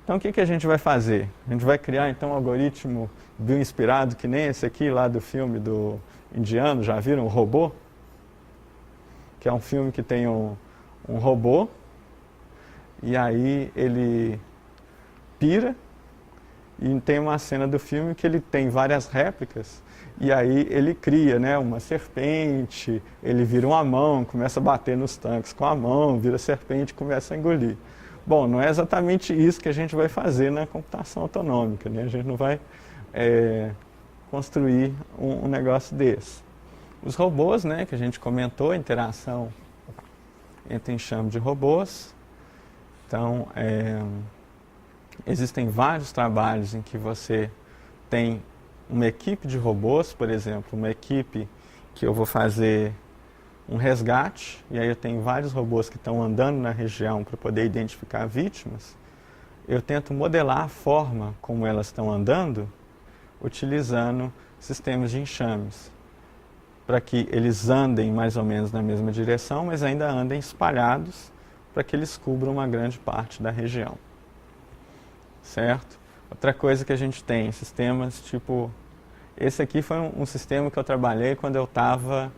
Então, o que a gente vai fazer? A gente vai criar, então, um algoritmo bioinspirado, que nem esse aqui lá do filme do indiano, já viram? O Robô? Que é um filme que tem um robô, e aí ele pira, e tem uma cena do filme que ele tem várias réplicas, e aí ele cria, né, uma serpente, ele vira uma mão, começa a bater nos tanques com a mão, vira serpente e começa a engolir. Bom, não é exatamente isso que a gente vai fazer na computação autonômica, né? A gente não vai construir um negócio desse. Os robôs, né, que a gente comentou, a interação entre enxame de robôs. Então, existem vários trabalhos em que você tem uma equipe de robôs, por exemplo, uma equipe que eu vou fazer um resgate, e aí eu tenho vários robôs que estão andando na região para poder identificar vítimas. Eu tento modelar a forma como elas estão andando, utilizando sistemas de enxames, para que eles andem mais ou menos na mesma direção, mas ainda andem espalhados, para que eles cubram uma grande parte da região. Certo? Outra coisa que a gente tem, sistemas tipo... Esse aqui foi um sistema que eu trabalhei quando eu estava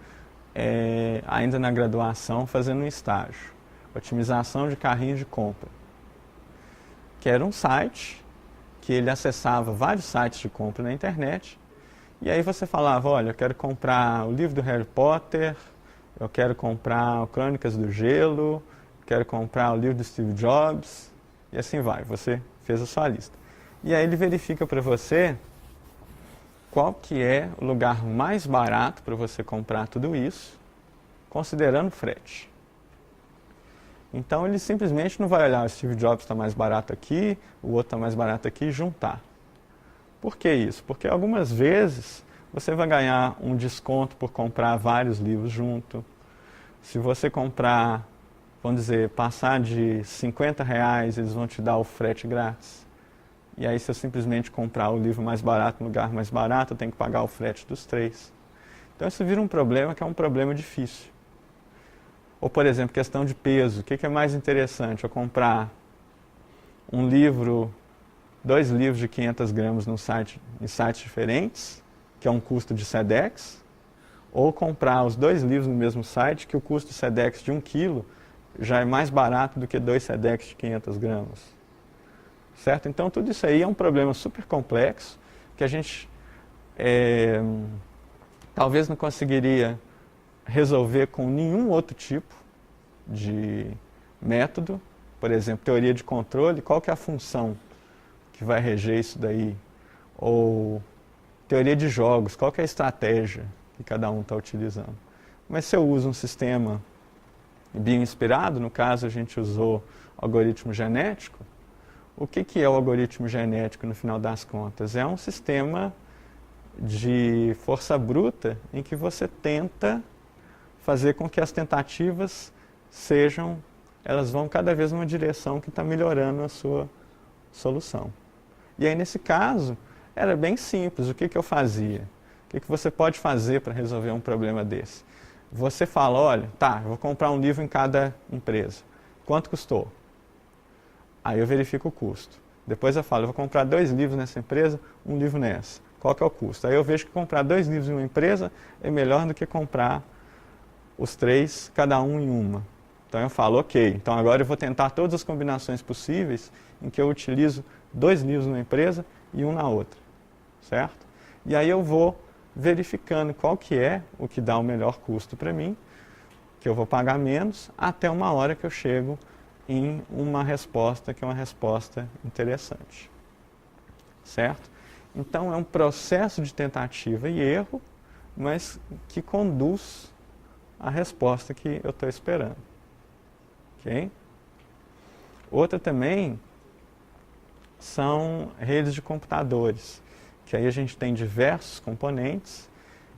ainda na graduação fazendo um estágio. Otimização de carrinhos de compra. Que era um site que ele acessava vários sites de compra na internet. E aí você falava, olha, eu quero comprar o livro do Harry Potter, eu quero comprar o Crônicas do Gelo, quero comprar o livro do Steve Jobs, e assim vai, você fez a sua lista. E aí ele verifica para você qual que é o lugar mais barato para você comprar tudo isso, considerando frete. Então ele simplesmente não vai olhar, o Steve Jobs está mais barato aqui, o outro está mais barato aqui, e juntar. Por que isso? Porque algumas vezes você vai ganhar um desconto por comprar vários livros junto. Se você comprar, vamos dizer, passar de R$50, eles vão te dar o frete grátis. E aí, se eu simplesmente comprar o livro mais barato no lugar mais barato, eu tenho que pagar o frete dos 3. Então, isso vira um problema que é um problema difícil. Ou, por exemplo, questão de peso. O que é mais interessante? Eu comprar um livro, 2 livros de 500 gramas em sites diferentes, que é um custo de SEDEX, ou comprar os 2 livros no mesmo site, que o custo de SEDEX de 1 quilo já é mais barato do que 2 SEDEX de 500 gramas. Certo? Então, tudo isso aí é um problema super complexo que a gente talvez não conseguiria resolver com nenhum outro tipo de método. Por exemplo, teoria de controle, qual que é a função que vai reger isso daí? Ou teoria de jogos, qual que é a estratégia que cada um está utilizando? Mas se eu uso um sistema bioinspirado, no caso a gente usou algoritmo genético, o que é o algoritmo genético no final das contas? É um sistema de força bruta em que você tenta fazer com que as tentativas elas vão cada vez numa direção que está melhorando a sua solução. E aí nesse caso, era bem simples. O que eu fazia? O que você pode fazer para resolver um problema desse? Você fala, olha, tá, eu vou comprar um livro em cada empresa. Quanto custou? Aí eu verifico o custo. Depois eu falo, eu vou comprar 2 livros nessa empresa, 1 livro nessa. Qual que é o custo? Aí eu vejo que comprar 2 livros em uma empresa é melhor do que comprar os 3, cada um em uma. Então eu falo, ok, então agora eu vou tentar todas as combinações possíveis em que eu utilizo 2 livros numa empresa e 1 na outra. Certo? E aí eu vou verificando qual que é o que dá o melhor custo para mim, que eu vou pagar menos, até uma hora que eu chego em uma resposta que é uma resposta interessante. Certo? Então é um processo de tentativa e erro, mas que conduz à resposta que eu estou esperando. Ok? Outra também são redes de computadores, que aí a gente tem diversos componentes,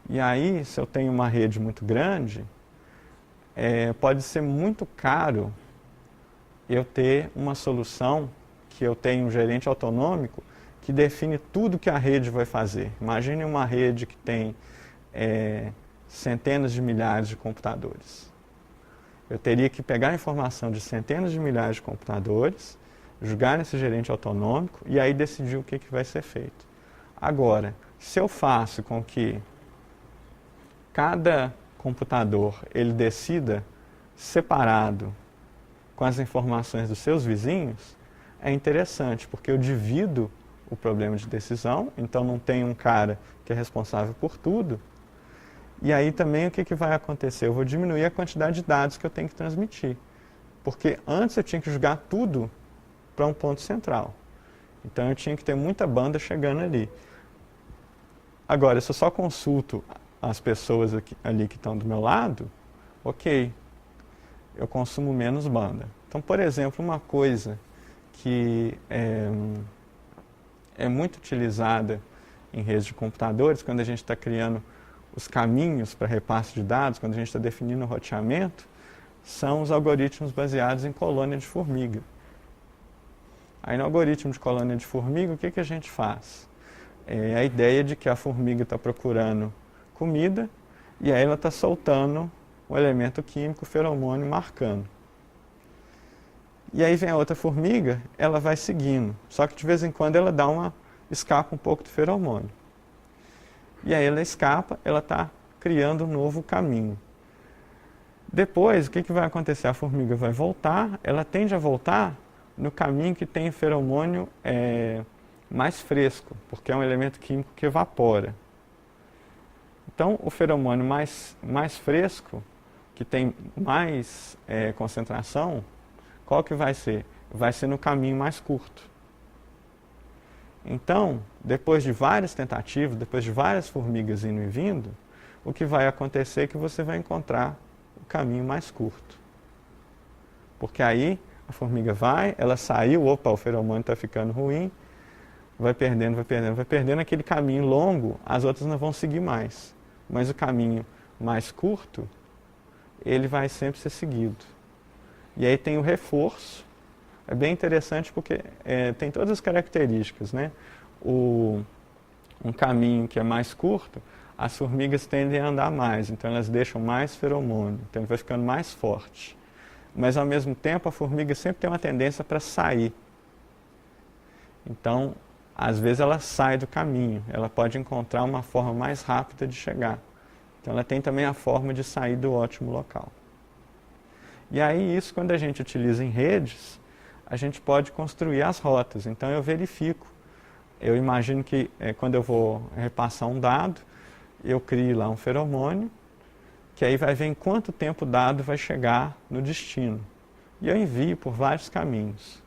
e aí se eu tenho uma rede muito grande, pode ser muito caro eu ter uma solução que eu tenho um gerente autonômico que define tudo que a rede vai fazer. Imagine uma rede que tem centenas de milhares de computadores. Eu teria que pegar a informação de centenas de milhares de computadores, jogar nesse gerente autonômico e aí decidir o que vai ser feito. Agora, se eu faço com que cada computador ele decida separado com as informações dos seus vizinhos, é interessante, porque eu divido o problema de decisão, então não tem um cara que é responsável por tudo. E aí também o que vai acontecer? Eu vou diminuir a quantidade de dados que eu tenho que transmitir. Porque antes eu tinha que jogar tudo para um ponto central. Então eu tinha que ter muita banda chegando ali. Agora, se eu só consulto as pessoas ali que estão do meu lado, ok, eu consumo menos banda. Então, por exemplo, uma coisa que é muito utilizada em redes de computadores, quando a gente está criando os caminhos para repasse de dados, quando a gente está definindo o roteamento, são os algoritmos baseados em colônia de formiga. Aí no algoritmo de colônia de formiga, o que a gente faz? É a ideia de que a formiga está procurando comida e aí ela está soltando o elemento químico, o feromônio, marcando. E aí vem a outra formiga, ela vai seguindo, só que de vez em quando ela escapa um pouco do feromônio. E aí ela escapa, ela está criando um novo caminho. Depois, o que vai acontecer? A formiga vai voltar, ela tende a voltar no caminho que tem feromônio mais fresco, porque é um elemento químico que evapora. Então, o feromônio mais fresco, que tem mais concentração, qual que vai ser? Vai ser no caminho mais curto. Então, depois de várias tentativas, depois de várias formigas indo e vindo, o que vai acontecer é que você vai encontrar o caminho mais curto. Porque aí a formiga vai, ela saiu, opa, o feromônio está ficando ruim, vai perdendo aquele caminho longo, as outras não vão seguir mais. Mas o caminho mais curto, ele vai sempre ser seguido. E aí tem o reforço, é bem interessante porque tem todas as características, né? Um caminho que é mais curto, as formigas tendem a andar mais, então elas deixam mais feromônio, então ele vai ficando mais forte. Mas ao mesmo tempo a formiga sempre tem uma tendência para sair. Então, às vezes ela sai do caminho, ela pode encontrar uma forma mais rápida de chegar. Então ela tem também a forma de sair do ótimo local. E aí isso, quando a gente utiliza em redes, a gente pode construir as rotas. Então eu verifico. Eu imagino que quando eu vou repassar um dado, eu crio lá um feromônio, que aí vai ver em quanto tempo o dado vai chegar no destino. E eu envio por vários caminhos.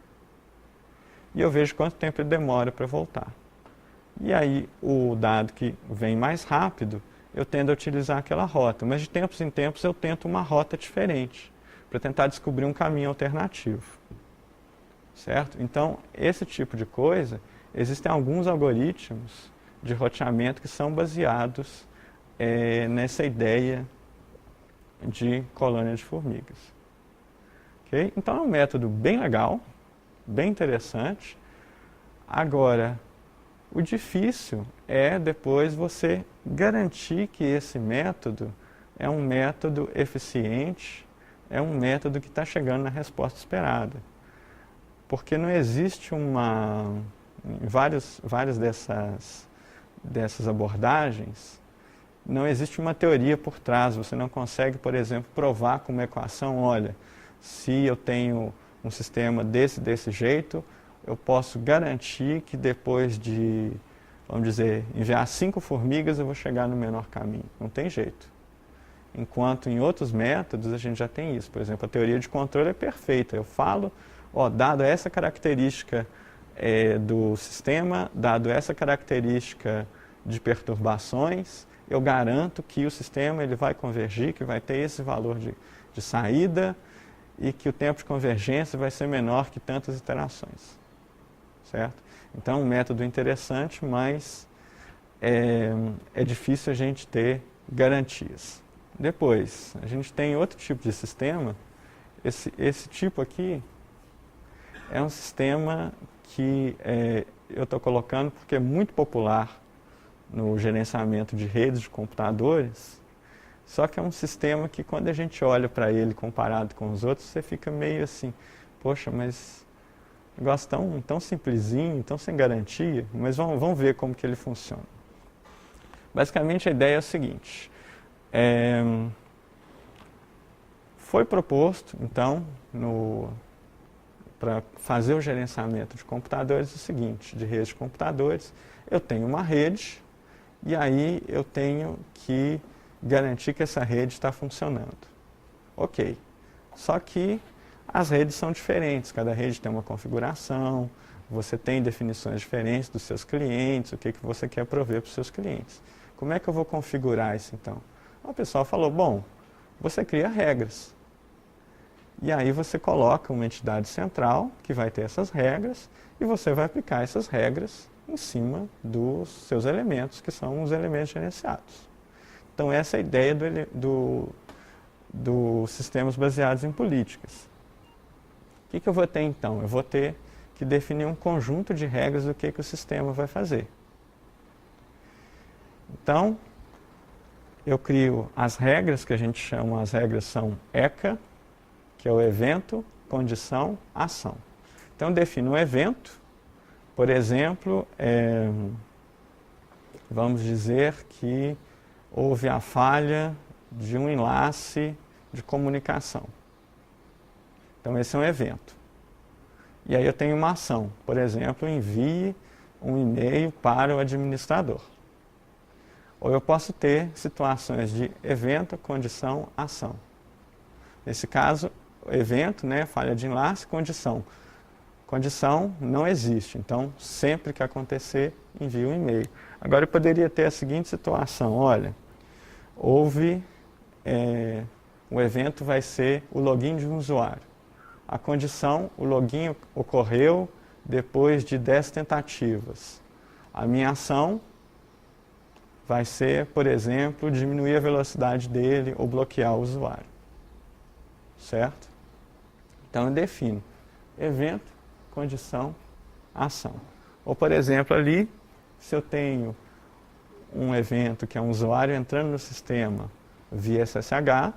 E eu vejo quanto tempo ele demora para voltar. E aí o dado que vem mais rápido, eu tendo a utilizar aquela rota. Mas de tempos em tempos eu tento uma rota diferente, para tentar descobrir um caminho alternativo. Certo? Então, esse tipo de coisa, existem alguns algoritmos de roteamento que são baseados nessa ideia de colônia de formigas. Okay? Então, é um método bem legal, bem interessante. Agora, o difícil é depois você garantir que esse método é um método eficiente, é um método que está chegando na resposta esperada. Porque não existe em várias dessas abordagens, não existe uma teoria por trás. Você não consegue, por exemplo, provar com uma equação, olha, se eu tenho um sistema desse jeito, eu posso garantir que depois de, vamos dizer, enviar 5 formigas, eu vou chegar no menor caminho. Não tem jeito. Enquanto em outros métodos a gente já tem isso. Por exemplo, a teoria de controle é perfeita. Eu falo, dado essa característica do sistema, dado essa característica de perturbações, eu garanto que o sistema ele vai convergir, que vai ter esse valor de saída e que o tempo de convergência vai ser menor que tantas iterações. Certo? Então, é um método interessante, mas é difícil a gente ter garantias. Depois, a gente tem outro tipo de sistema. Esse tipo aqui é um sistema que eu estou colocando porque é muito popular no gerenciamento de redes de computadores, só que é um sistema que quando a gente olha para ele comparado com os outros, você fica meio assim, poxa, mas Negócio tão simplesinho, tão sem garantia, mas vamos ver como que ele funciona. Basicamente a ideia é o seguinte, foi proposto, então, para fazer o gerenciamento de computadores, o seguinte, de rede de computadores, eu tenho uma rede e aí eu tenho que garantir que essa rede está funcionando. Ok, só que as redes são diferentes, cada rede tem uma configuração, você tem definições diferentes dos seus clientes, o que você quer prover para os seus clientes. Como é que eu vou configurar isso então? O pessoal falou, bom, você cria regras. E aí você coloca uma entidade central que vai ter essas regras e você vai aplicar essas regras em cima dos seus elementos, que são os elementos gerenciados. Então essa é a ideia dos sistemas baseados em políticas. O que eu vou ter então? Eu vou ter que definir um conjunto de regras do que o sistema vai fazer. Então, eu crio as regras, que a gente chama, as regras são ECA, que é o evento, condição, ação. Então, eu defino um evento, por exemplo, vamos dizer que houve a falha de um enlace de comunicação. Então, esse é um evento. E aí eu tenho uma ação, por exemplo, envie um e-mail para o administrador. Ou eu posso ter situações de evento, condição, ação. Nesse caso, evento, falha de enlace, condição. Condição não existe, então sempre que acontecer, envie um e-mail. Agora eu poderia ter a seguinte situação, olha, o evento vai ser o login de um usuário. A condição, o login ocorreu depois de 10 tentativas. A minha ação vai ser, por exemplo, diminuir a velocidade dele ou bloquear o usuário. Certo? Então eu defino evento, condição, ação. Ou, por exemplo, ali, se eu tenho um evento que é um usuário entrando no sistema via SSH,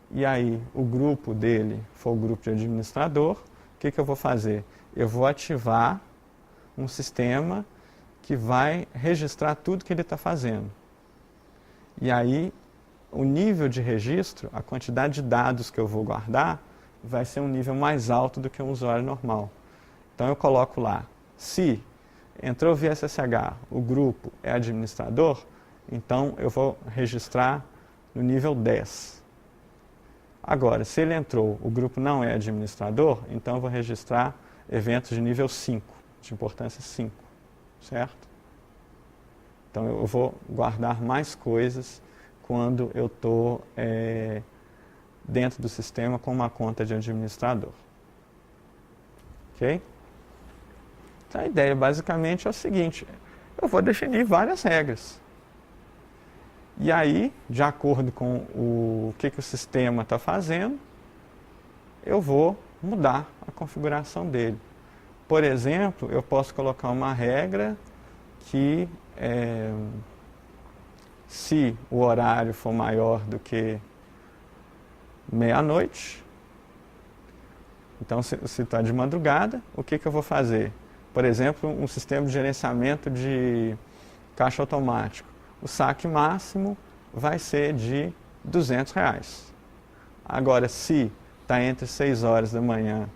e aí o grupo dele for o grupo de administrador, o que eu vou fazer? Eu vou ativar um sistema que vai registrar tudo que ele está fazendo. E aí, o nível de registro, a quantidade de dados que eu vou guardar, vai ser um nível mais alto do que um usuário normal. Então eu coloco lá, se entrou via SSH, o grupo é administrador, então eu vou registrar no nível 10. Agora, se ele entrou, o grupo não é administrador, então eu vou registrar eventos de nível 5, de importância 5, certo? Então eu vou guardar mais coisas quando eu estou dentro do sistema com uma conta de administrador. Ok? Então a ideia basicamente é o seguinte, eu vou definir várias regras. E aí, de acordo com o que o sistema está fazendo, eu vou mudar a configuração dele. Por exemplo, eu posso colocar uma regra que se o horário for maior do que meia-noite, então se está de madrugada, o que eu vou fazer? Por exemplo, um sistema de gerenciamento de caixa automático. O saque máximo vai ser de R$200. Agora, se está entre 6 horas da manhã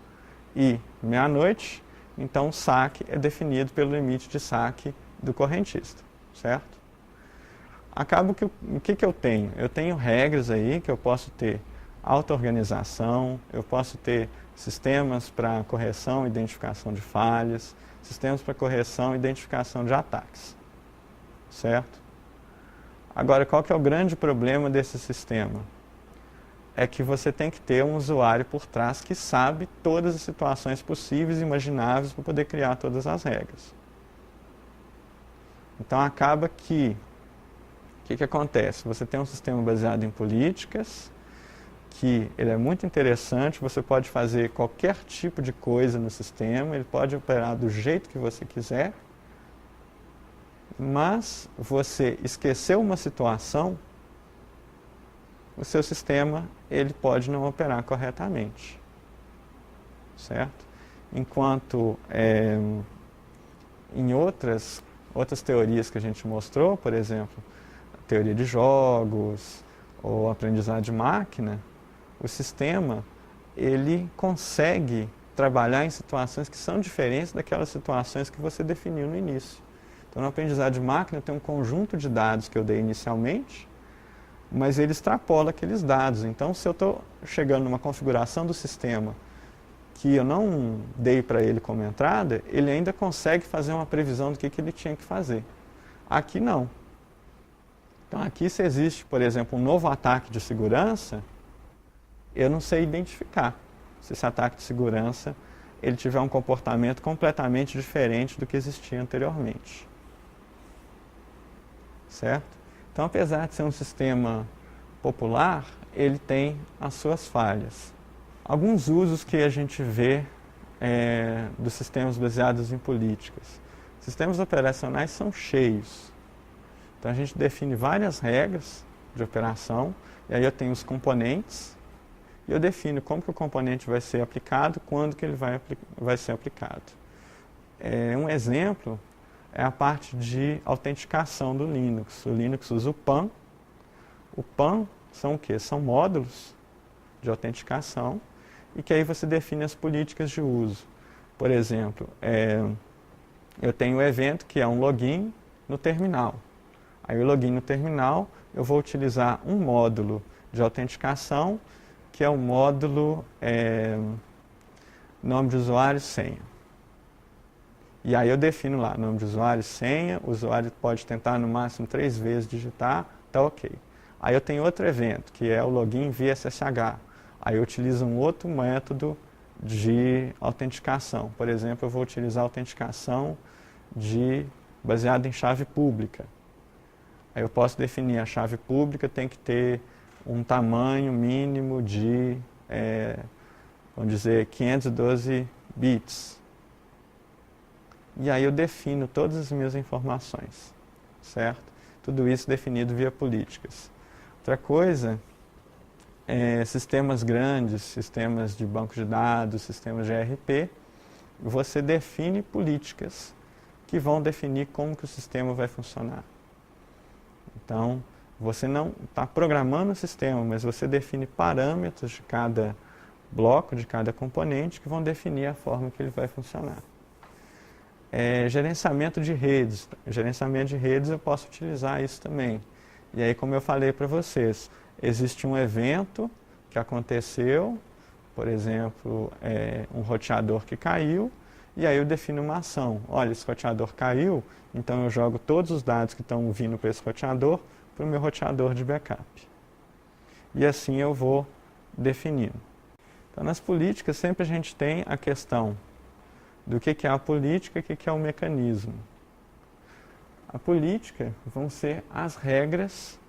e meia-noite, então o saque é definido pelo limite de saque do correntista, certo? Acaba que o que eu tenho? Eu tenho regras aí que eu posso ter auto-organização, eu posso ter sistemas para correção e identificação de falhas, sistemas para correção e identificação de ataques, certo? Agora, qual que é o grande problema desse sistema? É que você tem que ter um usuário por trás que sabe todas as situações possíveis e imagináveis para poder criar todas as regras. Então, acaba que o que acontece? Você tem um sistema baseado em políticas, que ele é muito interessante, você pode fazer qualquer tipo de coisa no sistema, ele pode operar do jeito que você quiser, mas você esqueceu uma situação, o seu sistema ele pode não operar corretamente, certo? enquanto em outras teorias que a gente mostrou, por exemplo, a teoria de jogos ou aprendizado de máquina, o sistema ele consegue trabalhar em situações que são diferentes daquelas situações que você definiu no início. Então, no aprendizado de máquina, tem um conjunto de dados que eu dei inicialmente, mas ele extrapola aqueles dados. Então, se eu estou chegando numa configuração do sistema que eu não dei para ele como entrada, ele ainda consegue fazer uma previsão do que ele tinha que fazer. Aqui não. Então, aqui se existe, por exemplo, um novo ataque de segurança, eu não sei identificar se esse ataque de segurança ele tiver um comportamento completamente diferente do que existia anteriormente. Certo? Então, apesar de ser um sistema popular, ele tem as suas falhas. Alguns usos que a gente vê dos sistemas baseados em políticas. Sistemas operacionais são cheios. Então, a gente define várias regras de operação, e aí eu tenho os componentes, e eu defino como que o componente vai ser aplicado, quando que ele vai ser aplicado. Um exemplo é a parte de autenticação do Linux. O Linux usa o PAN. O PAN são o quê? São módulos de autenticação e que aí você define as políticas de uso. Por exemplo, eu tenho um evento que é um login no terminal. Aí o login no terminal, eu vou utilizar um módulo de autenticação, que é o módulo nome de usuário e senha. E aí eu defino lá nome de usuário e senha, o usuário pode tentar no máximo 3 vezes digitar, tá ok. Aí eu tenho outro evento, que é o login via SSH. Aí eu utilizo um outro método de autenticação. Por exemplo, eu vou utilizar a autenticação baseada em chave pública. Aí eu posso definir a chave pública, tem que ter um tamanho mínimo de, vamos dizer, 512 bits. E aí eu defino todas as minhas informações, certo? Tudo isso definido via políticas. Outra coisa sistemas grandes, sistemas de banco de dados, sistemas de ERP, você define políticas que vão definir como que o sistema vai funcionar. Então, você não está programando o sistema, mas você define parâmetros de cada bloco, de cada componente, que vão definir a forma que ele vai funcionar. Gerenciamento de redes. Gerenciamento de redes eu posso utilizar isso também. E aí, como eu falei para vocês, existe um evento que aconteceu, por exemplo, um roteador que caiu, e aí eu defino uma ação. Olha, esse roteador caiu, então eu jogo todos os dados que estão vindo para esse roteador para o meu roteador de backup. E assim eu vou definindo. Então, nas políticas, sempre a gente tem a questão do que é a política e o que é o mecanismo. A política vão ser as regras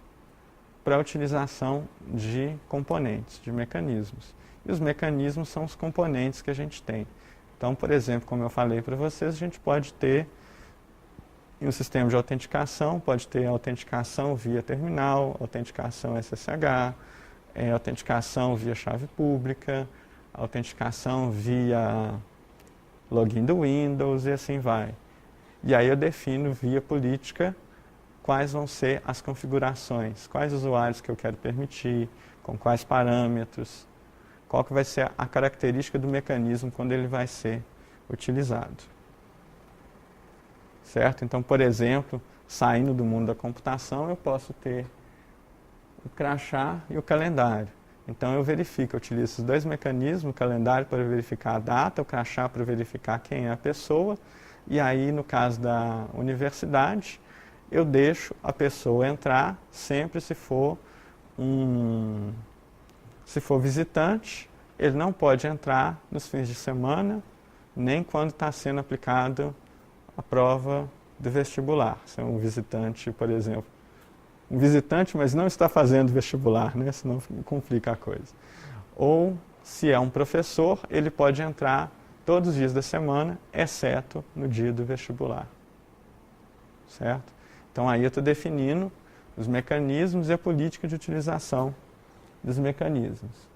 para a utilização de componentes, de mecanismos. E os mecanismos são os componentes que a gente tem. Então, por exemplo, como eu falei para vocês, a gente pode ter em um sistema de autenticação, pode ter autenticação via terminal, autenticação SSH, autenticação via chave pública, autenticação via login do Windows e assim vai. E aí eu defino via política quais vão ser as configurações, quais usuários que eu quero permitir, com quais parâmetros, qual que vai ser a característica do mecanismo quando ele vai ser utilizado. Certo? Então, por exemplo, saindo do mundo da computação, eu posso ter o crachá e o calendário. Então, eu verifico, eu utilizo esses dois mecanismos, o calendário para verificar a data, o crachá para verificar quem é a pessoa, e aí, no caso da universidade, eu deixo a pessoa entrar sempre se for visitante, ele não pode entrar nos fins de semana, nem quando está sendo aplicado a prova do vestibular. Se é um visitante, por exemplo, um visitante, mas não está fazendo vestibular, né? Senão complica a coisa. Ou, se é um professor, ele pode entrar todos os dias da semana, exceto no dia do vestibular. Certo? Então, aí eu estou definindo os mecanismos e a política de utilização dos mecanismos.